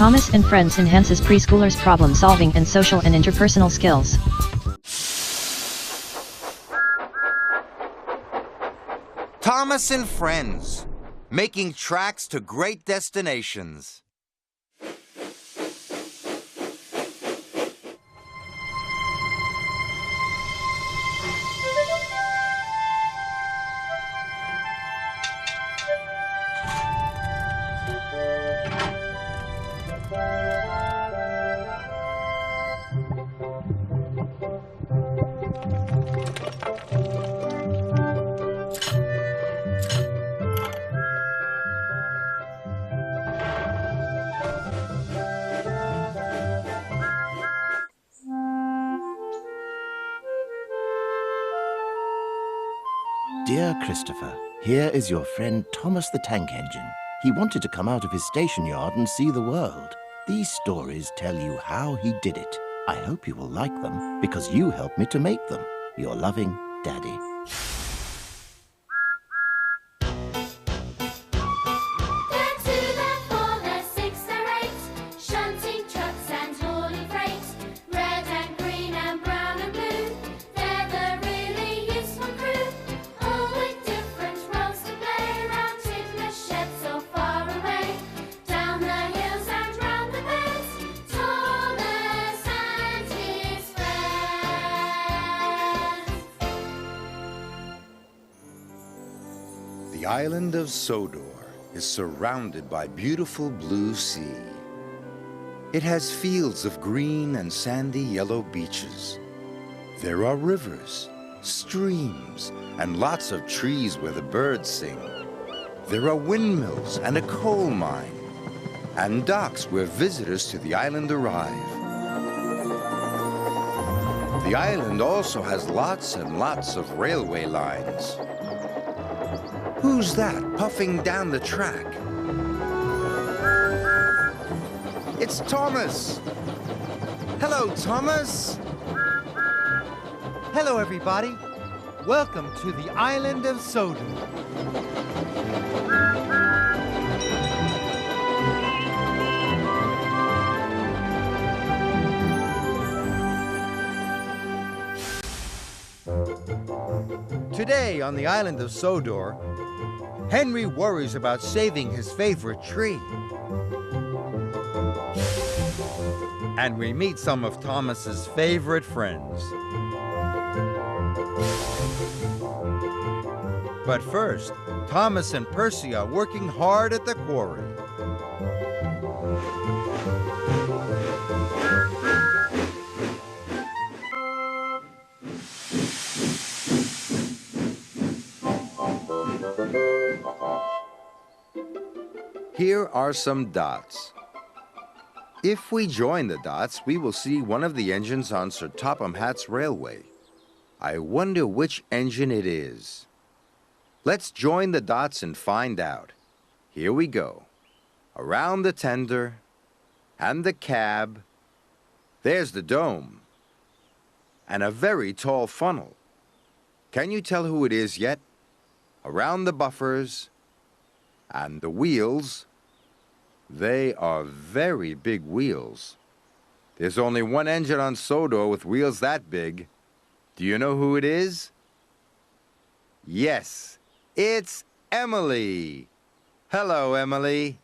Thomas and Friends enhances preschoolers' problem-solving and social and interpersonal skills. Thomas and Friends, making tracks to great destinations. Dear Christopher, here is your friend Thomas the Tank Engine. He wanted to come out of his station yard and see the world. These stories tell you how he did it. I hope you will like them because you helped me to make them. Your loving Daddy. The island of Sodor is surrounded by beautiful blue sea. It has fields of green and sandy yellow beaches. There are rivers, streams, and lots of trees where the birds sing. There are windmills and a coal mine, and docks where visitors to the island arrive. The island also has lots and lots of railway lines. Who's that puffing down the track? It's Thomas! Hello, Thomas! Hello, everybody. Welcome to the island of Sodor. Today on the island of Sodor, Henry worries about saving his favorite tree. And we meet some of Thomas's favorite friends. But first, Thomas and Percy are working hard at the quarry. Here are some dots. If we join the dots, we will see one of the engines on Sir Topham Hatt's railway. I wonder which engine it is. Let's join the dots and find out. Here we go. Around the tender and the cab. There's the dome. And a very tall funnel. Can you tell who it is yet? Around the buffers and the wheels. They are very big wheels. There's only one engine on Sodor with wheels that big. Do you know who it is? Yes, it's Emily. Hello, Emily.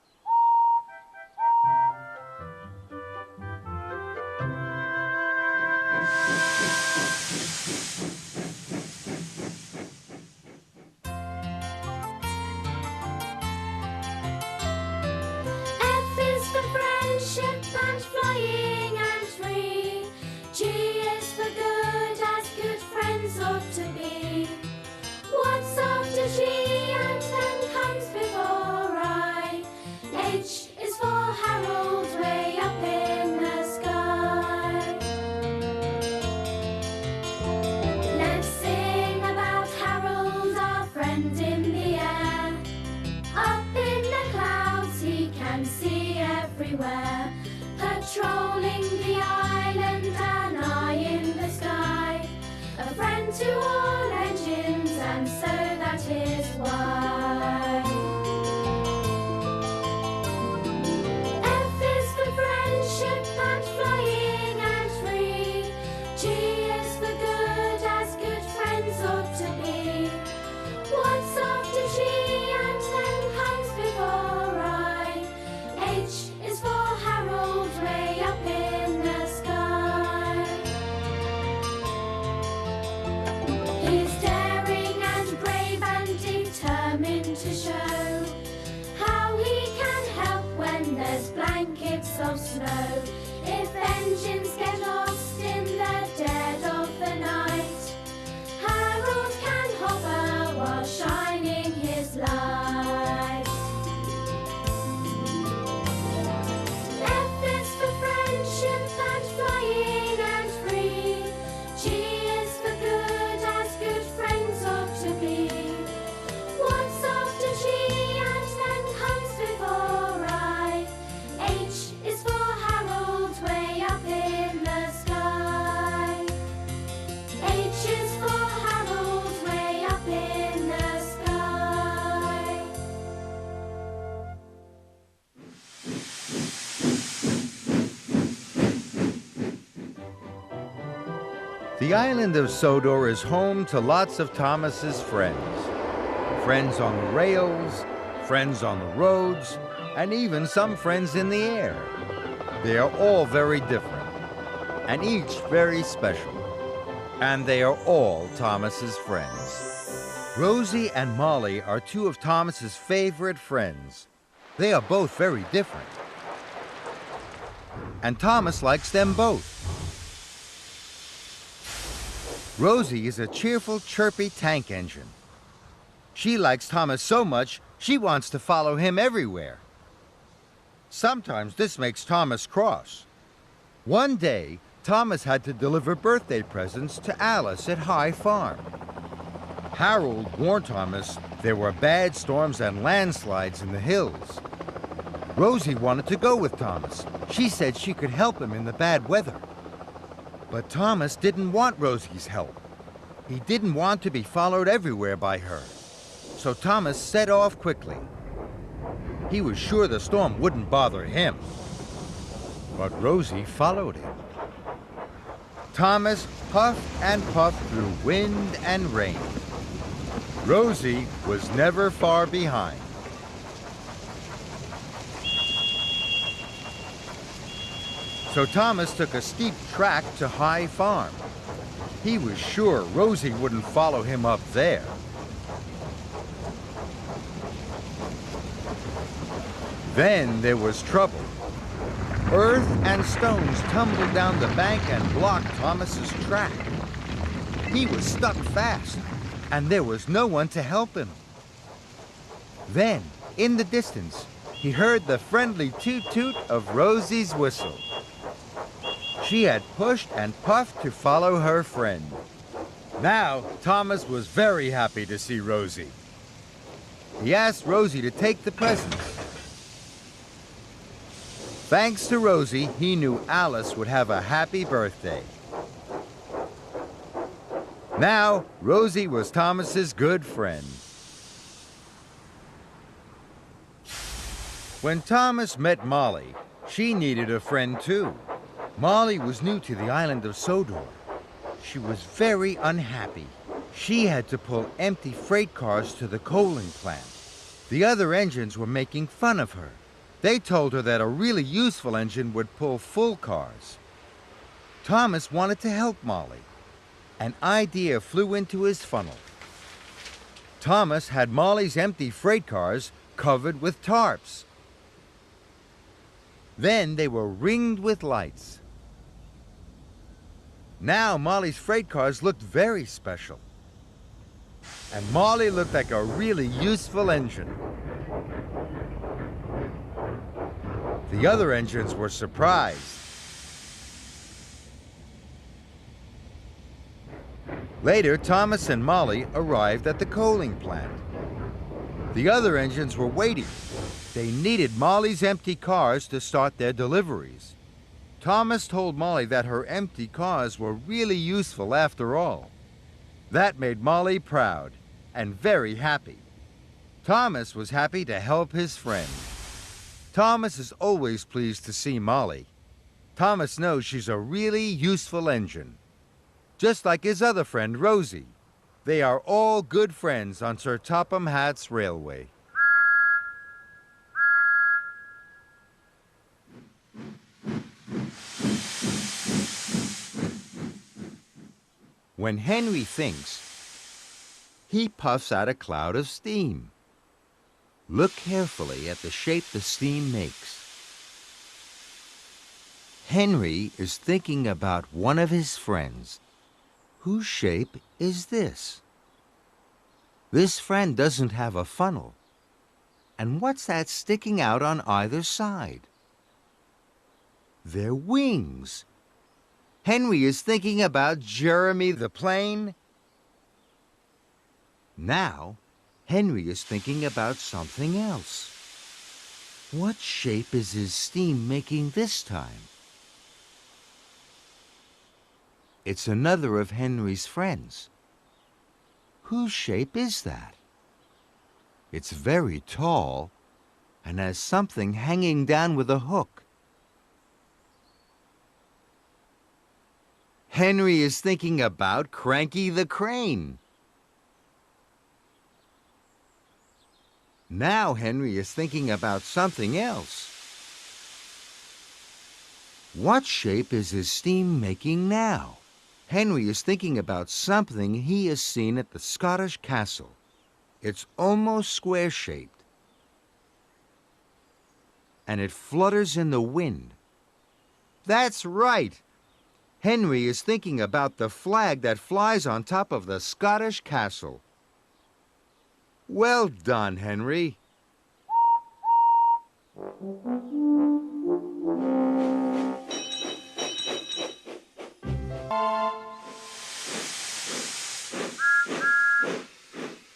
And flying and free. G is for good, as good friends ought to be. What's after G and then comes before I? H is for Harold, way up in the sky. Let's sing about Harold, our friend in the air. Up in the clouds he can see everywhere. Patrolling the island, an eye in the sky. A friend to all engines, and so that is why. F is for is for Harold way up in the sky. He's daring and brave and determined to show how he can help when there's blankets of snow. If engines get lost in the dead of the night, Harold can hover while shining his light. F is for friendship and flying and free. G is for good, as good friends ought to be. What's after G and then comes before I? H is for Harold way up in the sky. H is for Harold way up in the sky. The island of Sodor is home to lots of Thomas's friends. Friends on the rails, friends on the roads, and even some friends in the air. They are all very different, and each very special. And they are all Thomas's friends. Rosie and Molly are two of Thomas's favorite friends. They are both very different. And Thomas likes them both. Rosie is a cheerful, chirpy tank engine. She likes Thomas so much, she wants to follow him everywhere. Sometimes this makes Thomas cross. One day, Thomas had to deliver birthday presents to Alice at High Farm. Harold warned Thomas there were bad storms and landslides in the hills. Rosie wanted to go with Thomas. She said she could help him in the bad weather. But Thomas didn't want Rosie's help. He didn't want to be followed everywhere by her. So Thomas set off quickly. He was sure the storm wouldn't bother him. But Rosie followed him. Thomas puffed and puffed through wind and rain. Rosie was never far behind. So Thomas took a steep track to High Farm. He was sure Rosie wouldn't follow him up there. Then there was trouble. Earth and stones tumbled down the bank and blocked Thomas's track. He was stuck fast, and there was no one to help him. Then, in the distance, he heard the friendly toot-toot of Rosie's whistle. She had pushed and puffed to follow her friend. Now, Thomas was very happy to see Rosie. He asked Rosie to take the presents. Thanks to Rosie, he knew Alice would have a happy birthday. Now, Rosie was Thomas's good friend. When Thomas met Molly, she needed a friend too. Molly was new to the island of Sodor. She was very unhappy. She had to pull empty freight cars to the coaling plant. The other engines were making fun of her. They told her that a really useful engine would pull full cars. Thomas wanted to help Molly. An idea flew into his funnel. Thomas had Molly's empty freight cars covered with tarps. Then they were ringed with lights. Now Molly's freight cars looked very special. And Molly looked like a really useful engine. The other engines were surprised. Later, Thomas and Molly arrived at the coaling plant. The other engines were waiting. They needed Molly's empty cars to start their deliveries. Thomas told Molly that her empty cars were really useful after all. That made Molly proud and very happy. Thomas was happy to help his friend. Thomas is always pleased to see Molly. Thomas knows she's a really useful engine. Just like his other friend, Rosie. They are all good friends on Sir Topham Hatt's Railway. When Henry thinks, he puffs out a cloud of steam. Look carefully at the shape the steam makes. Henry is thinking about one of his friends. Whose shape is this? This friend doesn't have a funnel. And what's that sticking out on either side? They're wings. Henry is thinking about Jeremy the plane. Now, Henry is thinking about something else. What shape is his steam making this time? It's another of Henry's friends. Whose shape is that? It's very tall and has something hanging down with a hook. Henry is thinking about Cranky the Crane. Now Henry is thinking about something else. What shape is his steam making now? Henry is thinking about something he has seen at the Scottish castle. It's almost square-shaped, and it flutters in the wind. That's right! Henry is thinking about the flag that flies on top of the Scottish castle. Well done, Henry.